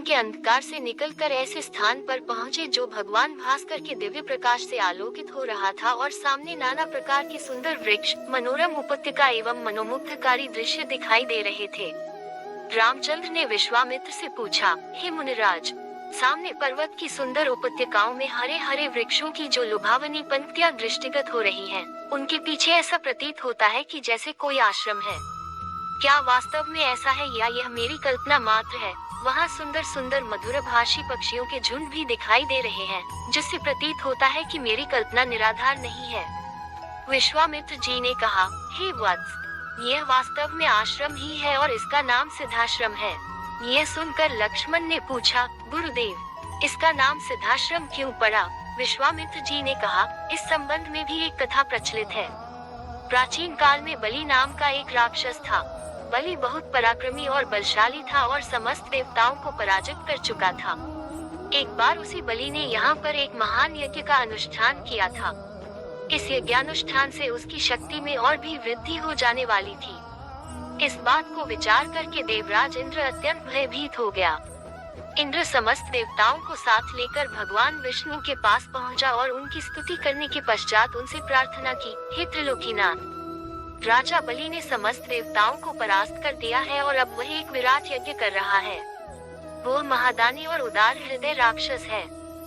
के अंधकार से निकलकर ऐसे स्थान पर पहुँचे जो भगवान भास्कर के दिव्य प्रकाश से आलोकित हो रहा था और सामने नाना प्रकार के सुंदर वृक्ष, मनोरम उपत्यका एवं मनोमुग्धकारी दृश्य दिखाई दे रहे थे। रामचंद्र ने विश्वामित्र से पूछा, हे मुनिराज, सामने पर्वत की सुंदर उपत्यकाओं में हरे हरे वृक्षों की जो लुभावनी पंक्तियां दृष्टिगत हो रही हैं, उनके पीछे ऐसा प्रतीत होता है कि जैसे कोई आश्रम है। क्या वास्तव में ऐसा है या यह मेरी कल्पना मात्र है? वहाँ सुंदर सुंदर मधुरभाषी पक्षियों के झुंड भी दिखाई दे रहे हैं, जिससे प्रतीत होता है कि मेरी कल्पना निराधार नहीं है। विश्वामित्र जी ने कहा, हे वत्स, यह वास्तव में आश्रम ही है और इसका नाम सिद्धाश्रम है। यह सुनकर लक्ष्मण ने पूछा, गुरुदेव, इसका नाम सिद्धाश्रम क्यों पड़ा? विश्वामित्र जी ने कहा, इस संबंध में भी एक कथा प्रचलित है। प्राचीन काल में बलि नाम का एक राक्षस था। बलि बहुत पराक्रमी और बलशाली था और समस्त देवताओं को पराजित कर चुका था। एक बार उसी बलि ने यहाँ पर एक महान यज्ञ का अनुष्ठान किया था। इस यज्ञानुष्ठान से उसकी शक्ति में और भी वृद्धि हो जाने वाली थी। इस बात को विचार करके देवराज इंद्र अत्यंत भयभीत हो गया। इंद्र समस्त देवताओं को साथ लेकर भगवान विष्णु के पास पहुंचा और उनकी स्तुति करने के पश्चात उनसे प्रार्थना की, हे त्रिलोकीनाथ, राजा बलि ने समस्त देवताओं को परास्त कर दिया है और अब वह एक विराट यज्ञ कर रहा है। वो महादानी और उदार हृदय राक्षस है।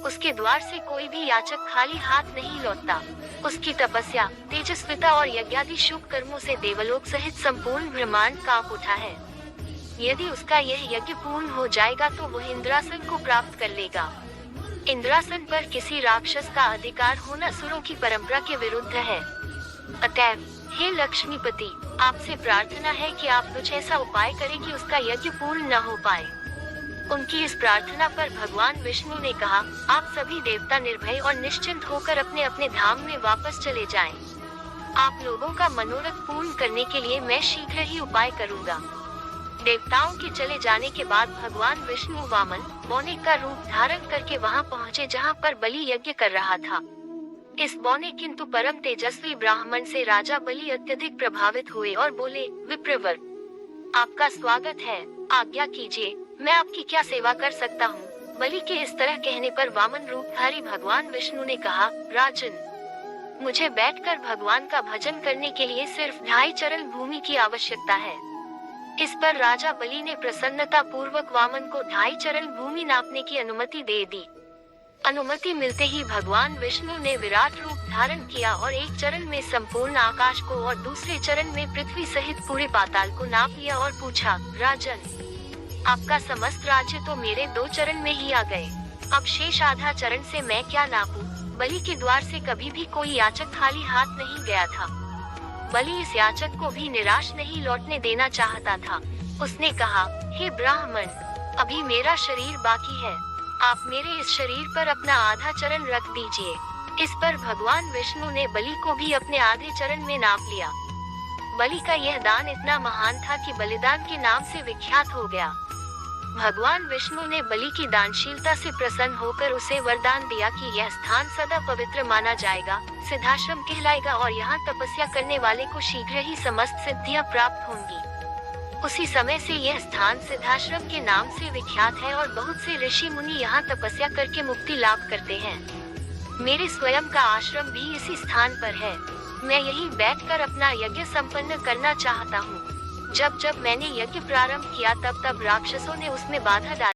उसके द्वार से कोई भी याचक खाली हाथ नहीं लौटता। उसकी तपस्या, तेजस्विता और यज्ञादि शुभ कर्मों से देवलोक सहित संपूर्ण ब्रह्मांड कांप उठा है। यदि उसका यह यज्ञ पूर्ण हो जाएगा तो वह इंद्रासन को प्राप्त कर लेगा। इंद्रासन पर किसी राक्षस का अधिकार होना सुरों की परंपरा के विरुद्ध है। अतएव हे लक्ष्मीपति, आपसे प्रार्थना है कि आप कुछ ऐसा उपाय करें कि उसका यज्ञ पूर्ण न हो पाए। उनकी इस प्रार्थना पर भगवान विष्णु ने कहा, आप सभी देवता निर्भय और निश्चिंत होकर अपने अपने धाम में वापस चले जाएं। आप लोगों का मनोरथ पूर्ण करने के लिए मैं शीघ्र ही उपाय करूंगा। देवताओं के चले जाने के बाद भगवान विष्णु वामन, बौने का रूप धारण करके वहां पहुंचे जहां पर बलि यज्ञ कर रहा था। इस बौने किंतु परम तेजस्वी ब्राह्मण से राजा बलि अत्यधिक प्रभावित हुए और बोले, विप्रवर, आपका स्वागत है, आज्ञा कीजिए, मैं आपकी क्या सेवा कर सकता हूँ? बलि के इस तरह कहने पर वामन रूपधारी भगवान विष्णु ने कहा, राजन, मुझे बैठकर भगवान का भजन करने के लिए सिर्फ 2.5 चरण भूमि की आवश्यकता है। इस पर राजा बलि ने प्रसन्नता पूर्वक वामन को 2.5 चरण भूमि नापने की अनुमति दे दी। अनुमति मिलते ही भगवान विष्णु ने विराट रूप धारण किया और एक चरण में संपूर्ण आकाश को और दूसरे चरण में पृथ्वी सहित पूरे पाताल को नाप लिया और पूछा, राजन, आपका समस्त राज्य तो मेरे 2 चरण में ही आ गए, अब शेष आधा चरण से मैं क्या नापूं? बलि के द्वार से कभी भी कोई याचक खाली हाथ नहीं गया था। बलि इस याचक को भी निराश नहीं लौटने देना चाहता था। उसने कहा, हे ब्राह्मण, अभी मेरा शरीर बाकी है, आप मेरे इस शरीर पर अपना आधा चरण रख दीजिए। इस पर भगवान विष्णु ने बलि को भी अपने आधे चरण में नाप लिया। बलि का यह दान इतना महान था कि बलिदान के नाम से विख्यात हो गया। भगवान विष्णु ने बलि की दानशीलता से प्रसन्न होकर उसे वरदान दिया कि यह स्थान सदा पवित्र माना जाएगा, सिद्धाश्रम कहलाएगा और यहाँ तपस्या करने वाले को शीघ्र ही समस्त सिद्धियाँ प्राप्त होंगी। उसी समय से यह स्थान सिद्धाश्रम के नाम से विख्यात है और बहुत से ऋषि मुनि यहाँ तपस्या करके मुक्ति लाभ करते हैं। मेरे स्वयं का आश्रम भी इसी स्थान पर है। मैं यहीं बैठकर अपना यज्ञ संपन्न करना चाहता हूँ। जब जब मैंने यज्ञ प्रारंभ किया तब तब राक्षसों ने उसमें बाधा डाली।